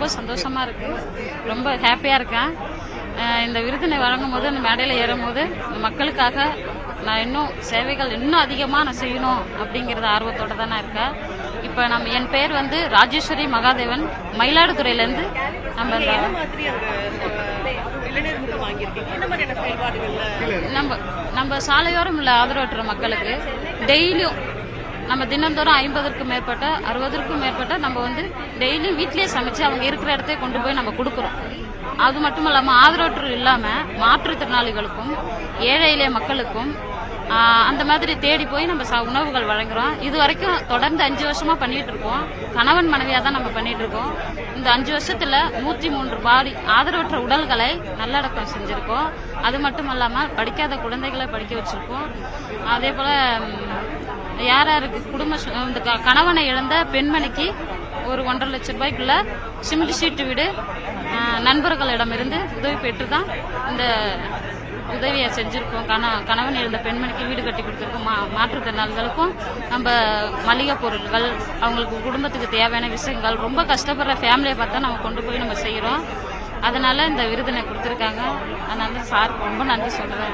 ரொம்ப சந்தோஷமாக இருக்குது, ரொம்ப ஹாப்பியாக இருக்கேன். இந்த விருதினை வழங்கும் போது, அந்த மேடையில் ஏறும் போது மக்களுக்காக நான் இன்னும் சேவைகள் இன்னும் அதிகமாக நான் செய்யணும் அப்படிங்கிறது ஆர்வத்தோடு தான் நான் இருக்கேன். இப்போ என் பேர் வந்து ராஜேஸ்வரி மகாதேவன், மயிலாடுதுறையிலேருந்து. நம்ம சாலையோரம் உள்ள ஆதரவற்ற மக்களுக்கு டெய்லியும் நம்ம தினந்தோறும் 50க்கும் மேற்பட்ட 60க்கும் மேற்பட்ட நம்ம வந்து டெய்லியும் வீட்டிலேயே சமைச்சு அவங்க இருக்கிற இடத்தையே கொண்டு போய் நம்ம கொடுக்குறோம். அது மட்டும் இல்லாமல் ஆதரவற்று இல்லாமல் மாற்றுத்திறனாளிகளுக்கும் ஏழை எளிய மக்களுக்கும் அந்த மாதிரி தேடி போய் நம்ம உணவுகள் வழங்குறோம். இது வரைக்கும் தொடர்ந்து 5 வருஷமா பண்ணிட்டு இருக்கோம். கணவன் மனைவியா தான் நம்ம பண்ணிட்டு இருக்கோம். இந்த 5 வருஷத்துல 103 பாடி ஆதரவற்ற உடல்களை நல்லடக்கம் செஞ்சிருக்கோம். அது மட்டும் இல்லாம படிக்காத குழந்தைகளை படிக்க வச்சிருக்கோம். அதே போல யாருக்கு இந்த கணவனை இழந்த பெண்மணிக்கு ஒரு 1.5 லட்சம் ரூபாய்க்குள்ள சிமெண்ட் ஷீட்டு வீடு நண்பர்களிடமிருந்து உதவி பெற்று தான் இந்த உதவியை செஞ்சுருக்கோம். கணவன் இழந்த பெண்மணிக்கு வீடு கட்டி கொடுத்துருக்கோம். மாற்றுத்திறனாளிகளுக்கும் நம்ம மளிகை பொருட்கள், அவங்களுக்கு குடும்பத்துக்கு தேவையான விஷயங்கள், ரொம்ப கஷ்டப்படுற ஃபேமிலியை பார்த்தா நம்ம கொண்டு போய் நம்ம செய்கிறோம். அதனால இந்த விருதினை கொடுத்துருக்காங்க. அதனால சார் ரொம்ப நன்றி சொல்கிறேன்.